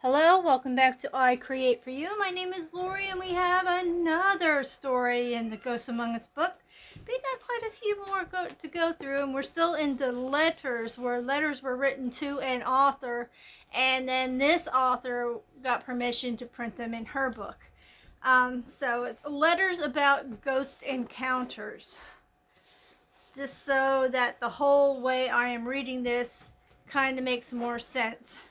Hello, welcome back to I Create For You. My name is Lori and we have another story in the Ghosts Among Us book. We got quite a few more to go through, and we're still in the letters where letters were written to an author, and then this author got permission to print them in her book. So it's letters about ghost encounters. Just so that the whole way I am reading this kind of makes more sense.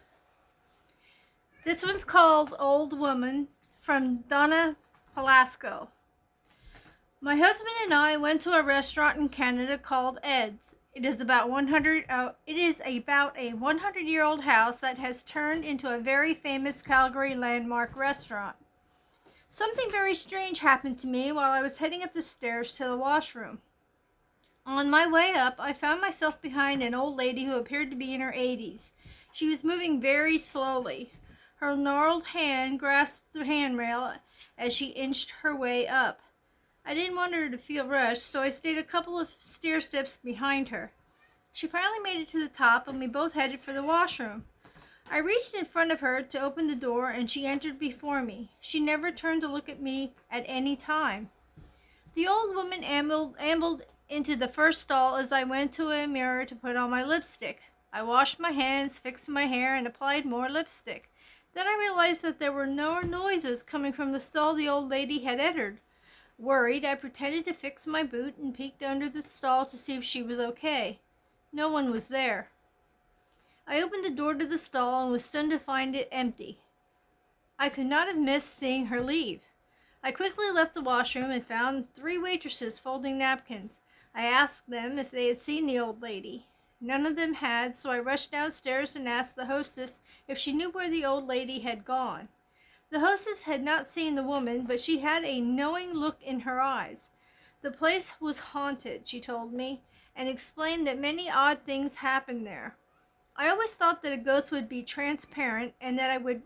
This one's called Old Woman from Donna Palasco. My husband and I went to a restaurant in Canada called Ed's. It is about a 100-year-old house that has turned into a very famous Calgary landmark restaurant. Something very strange happened to me while I was heading up the stairs to the washroom. On my way up, I found myself behind an old lady who appeared to be in her 80s. She was moving very slowly. Her gnarled hand grasped the handrail as she inched her way up. I didn't want her to feel rushed, so I stayed a couple of stair steps behind her. She finally made it to the top, and we both headed for the washroom. I reached in front of her to open the door, and she entered before me. She never turned to look at me at any time. The old woman ambled into the first stall as I went to a mirror to put on my lipstick. I washed my hands, fixed my hair, and applied more lipstick. Then I realized that there were no noises coming from the stall the old lady had entered. Worried, I pretended to fix my boot and peeked under the stall to see if she was okay. No one was there. I opened the door to the stall and was stunned to find it empty. I could not have missed seeing her leave. I quickly left the washroom and found 3 waitresses folding napkins. I asked them if they had seen the old lady. None of them had, so I rushed downstairs and asked the hostess if she knew where the old lady had gone. The hostess had not seen the woman, but she had a knowing look in her eyes. The place was haunted, she told me, and explained that many odd things happened there. I always thought that a ghost would be transparent and that I would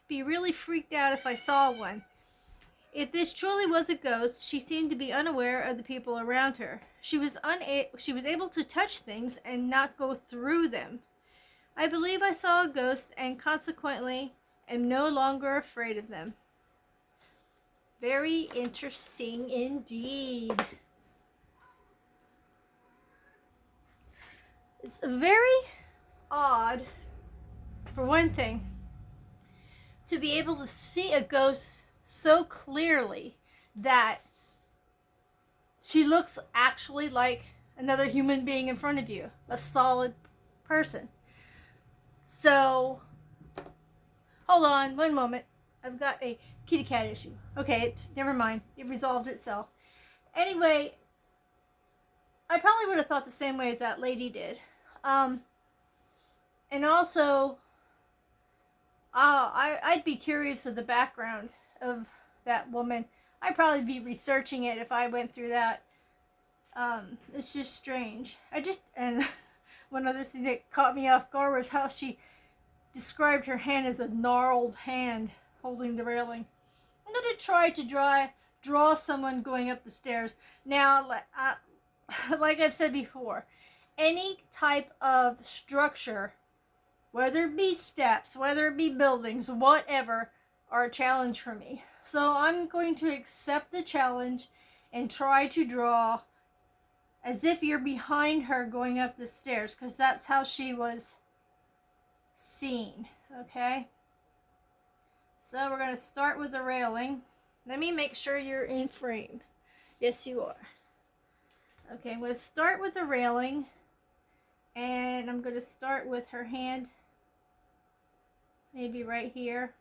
be really freaked out if I saw one. If this truly was a ghost, she seemed to be unaware of the people around her. She was able to touch things and not go through them. I believe I saw a ghost and consequently am no longer afraid of them. Very interesting indeed. It's very odd, for one thing, to be able to see a ghost so clearly that she looks actually like another human being in front of you, a solid person. So, hold on one moment. I've got a kitty cat issue. Okay, never mind. It resolved itself. Anyway, I probably would have thought the same way as that lady did. And also, I'd be curious of the background of that woman. I'd probably be researching it if I went through that. It's just strange. And one other thing that caught me off guard was how she described her hand as a gnarled hand holding the railing. I'm going to try to draw someone going up the stairs. Now, like I've said before, any type of structure, whether it be steps, whether it be buildings, whatever, are a challenge for me. So I'm going to accept the challenge and try to draw as if you're behind her going up the stairs, because that's how she was seen. Okay? So we're going to start with the railing. Let me make sure you're in frame. Yes, you are. Okay, I'm going to start with the railing, and I'm going to start with her hand, maybe right here.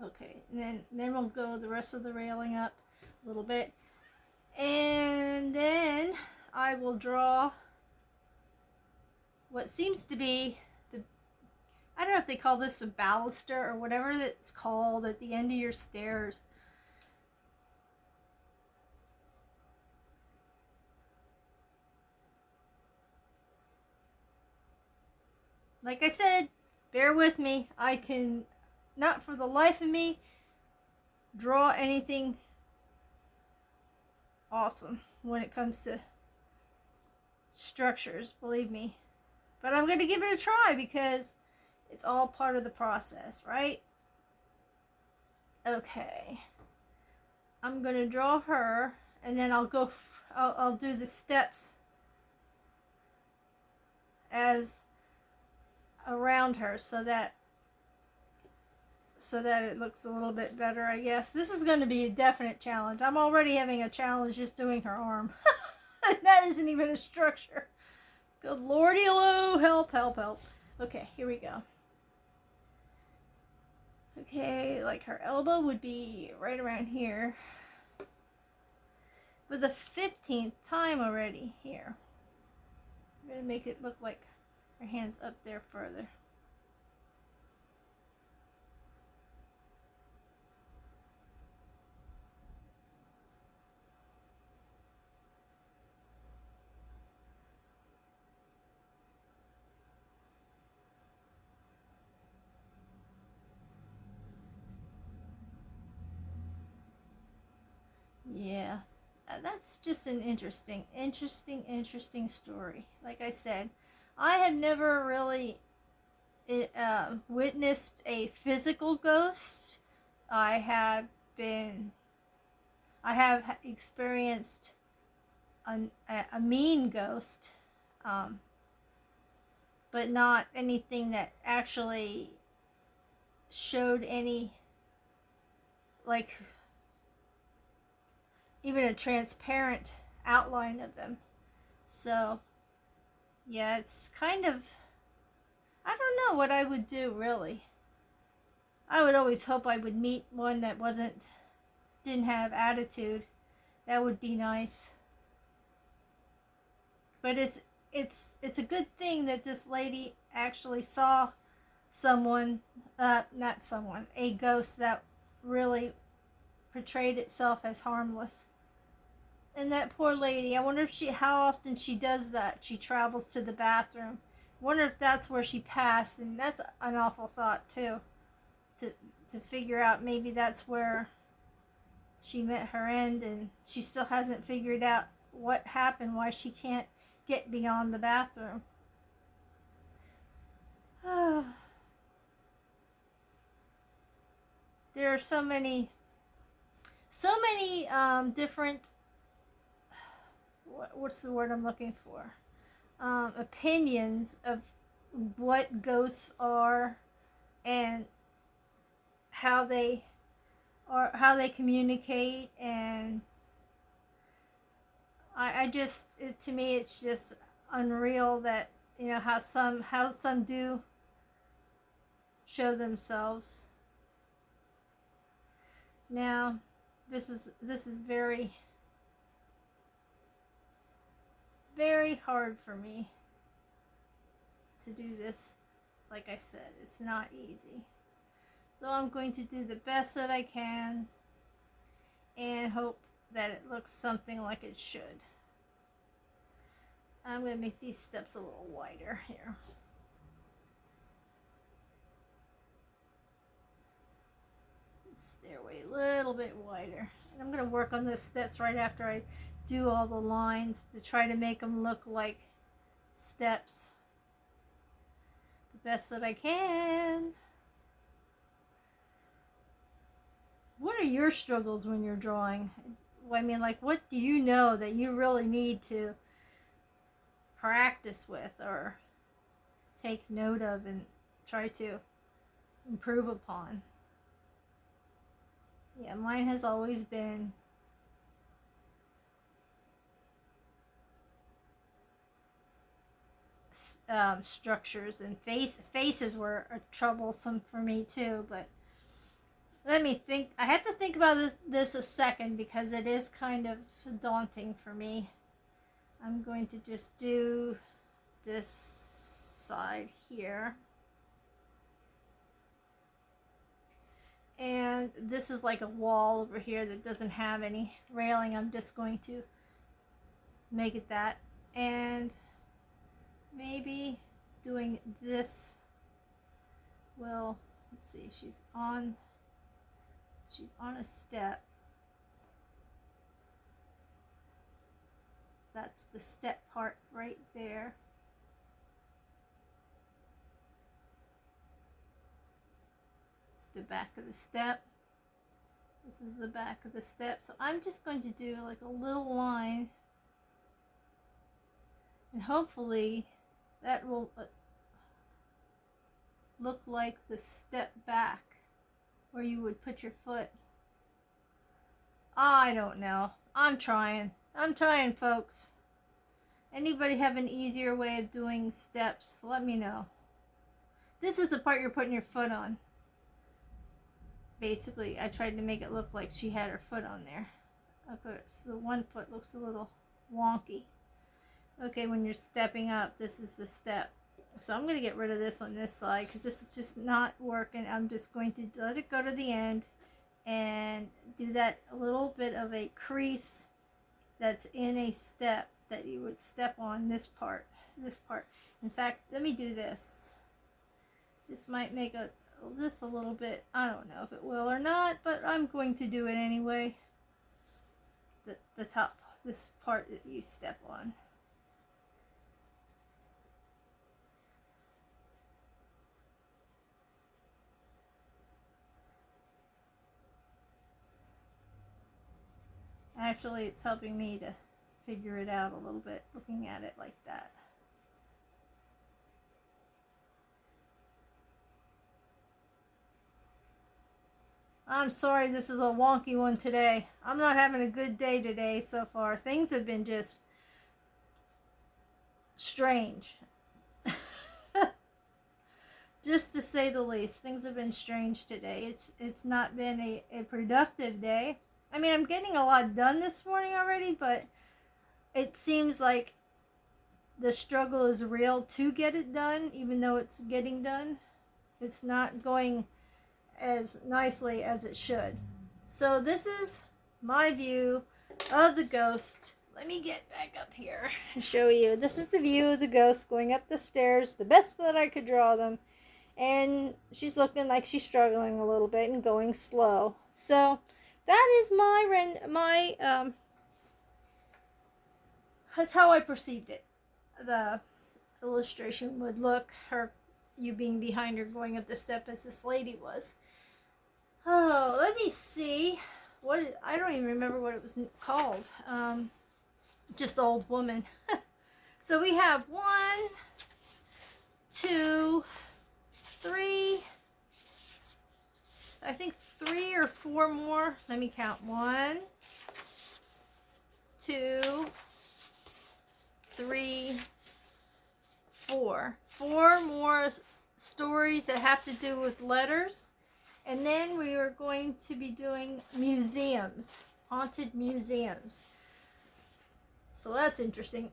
Okay, and then we'll go the rest of the railing up a little bit. And then I will draw what seems to be I don't know if they call this a baluster or whatever it's called at the end of your stairs. Like I said, bear with me. I can not for the life of me draw anything awesome when it comes to structures, believe me. But I'm going to give it a try because it's all part of the process, right? Okay. I'm going to draw her, and then I'll do the steps as around her so that it looks a little bit better, I guess. This is going to be a definite challenge. I'm already having a challenge just doing her arm. That isn't even a structure. Good lordy-lo, help, help, help. Okay, here we go. Okay, like her elbow would be right around here. For the 15th time already, here. I'm going to make it look like her hand's up there further. Yeah, that's just an interesting story. Like I said, I have never really witnessed a physical ghost. I have experienced a mean ghost, but not anything that actually showed any, like, even a transparent outline of them. So, yeah, it's kind of, I don't know what I would do, really. I would always hope I would meet one that didn't have attitude. That would be nice. But it's a good thing that this lady actually saw a ghost that really portrayed itself as harmless. And that poor lady, I wonder how often she does that. She travels to the bathroom. I wonder if that's where she passed, and that's an awful thought too. To figure out maybe that's where she met her end, and she still hasn't figured out what happened, why she can't get beyond the bathroom. There are so many different, what's the word I'm looking for? Opinions of what ghosts are and how they communicate, and to me it's just unreal that how some do show themselves. Now, this is very, very hard for me to do this. Like I said, it's not easy. So I'm going to do the best that I can and hope that it looks something like it should. I'm going to make these steps a little wider here. Stairway a little bit wider. And I'm going to work on those steps right after I do all the lines to try to make them look like steps the best that I can. What are your struggles when you're drawing? I mean, like, what do you know that you really need to practice with or take note of and try to improve upon? Yeah, mine has always been structures, and faces were troublesome for me too, but let me think. I have to think about this a second because it is kind of daunting for me. I'm going to just do this side here. And this is like a wall over here that doesn't have any railing. I'm just going to make it that. And maybe doing this. Well, let's see. She's on a step. That's the step part right there. The back of the step. This is the back of the step. So I'm just going to do like a little line, and hopefully that will look like the step back where you would put your foot. I don't know. I'm trying, folks. Anybody have an easier way of doing steps? Let me know. This is the part you're putting your foot on. Basically, I tried to make it look like she had her foot on there. Okay, so one foot looks a little wonky. Okay, when you're stepping up, this is the step. So I'm going to get rid of this on this side because this is just not working. I'm just going to let it go to the end and do that a little bit of a crease that's in a step that you would step on this part. In fact, let me do this. This might make just a little bit, I don't know if it will or not, but I'm going to do it anyway. The top, this part that you step on. Actually, it's helping me to figure it out a little bit, looking at it like that. I'm sorry this is a wonky one today. I'm not having a good day today so far. Things have been just strange. Just to say the least. Things have been strange today. It's not been a productive day. I mean, I'm getting a lot done this morning already, but it seems like the struggle is real to get it done, even though it's getting done. It's not going as nicely as it should. So this is my view of the ghost. Let me get back up here and show you. This is the view of the ghost going up the stairs, the best that I could draw them. And she's looking like she's struggling a little bit and going slow. So that is that's how I perceived it. The illustration would look, you being behind her going up the step as this lady was. Oh, let me see. I don't even remember what it was called. Just old woman. So we have 1, 2, 3. I think 3 or 4 more. Let me count. 1, 2, 3, 4. 4 more stories that have to do with letters. And then we are going to be doing museums, haunted museums. So that's interesting.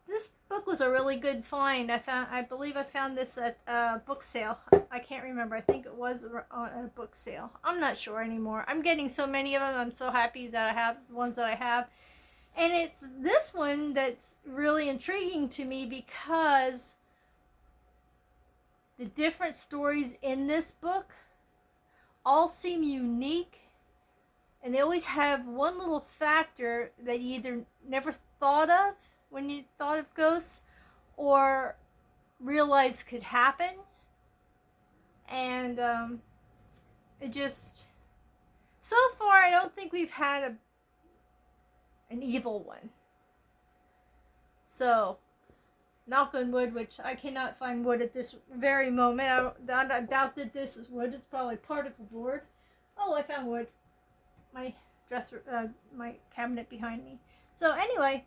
This book was a really good find. I believe I found this at a book sale. I can't remember. I think it was on a book sale. I'm not sure anymore. I'm getting so many of them. I'm so happy that I have the ones that I have. And it's this one that's really intriguing to me because the different stories in this book all seem unique, and they always have one little factor that you either never thought of when you thought of ghosts or realized could happen. And it just, so far I don't think we've had an evil one. So knock on wood, which I cannot find wood at this very moment. I doubt that this is wood. It's probably particle board. Oh, I found wood. My dresser, my cabinet behind me. So anyway,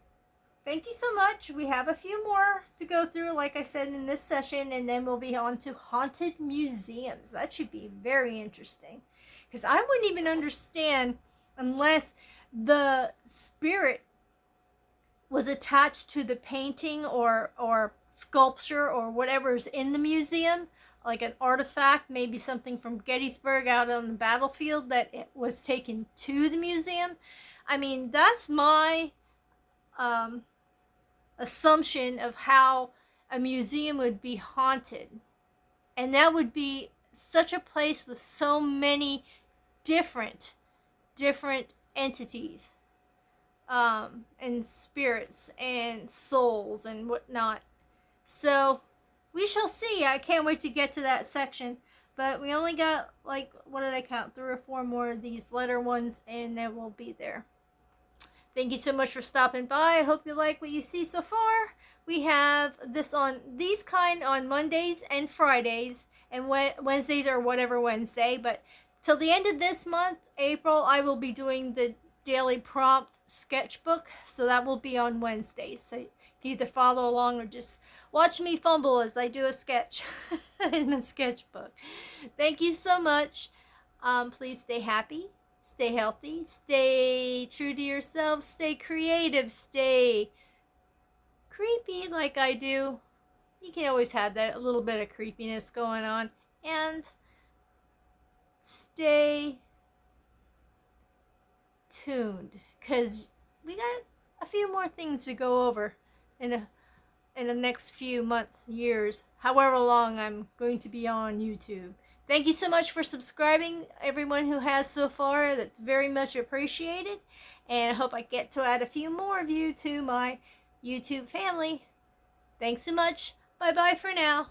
thank you so much. We have a few more to go through, like I said, in this session, and then we'll be on to haunted museums. That should be very interesting, because I wouldn't even understand unless the spirit was attached to the painting or sculpture or whatever's in the museum, like an artifact, maybe something from Gettysburg out on the battlefield that it was taken to the museum. I mean, that's my assumption of how a museum would be haunted. And that would be such a place with so many different entities. and spirits and souls and whatnot. So we shall see. I can't wait to get to that section. But we only got, like, what did I count? 3 or 4 more of these letter ones, and then we'll be there. Thank you so much for stopping by. I hope you like what you see so far. We have these kind on Mondays and Fridays, and Wednesdays or whatever Wednesday. But till the end of this month, April, I will be doing the daily prompt sketchbook. So that will be on Wednesdays. So you can either follow along or just watch me fumble as I do a sketch in a sketchbook. Thank you so much. Please stay happy, stay healthy, stay true to yourself, stay creative, stay creepy like I do. You can always have that, a little bit of creepiness going on. And stay tuned, because we got a few more things to go over in the next few months, years, however long I'm going to be on YouTube. Thank you so much for subscribing, everyone who has so far. That's very much appreciated. And I hope I get to add a few more of you to my YouTube family. Thanks so much. Bye-bye for now.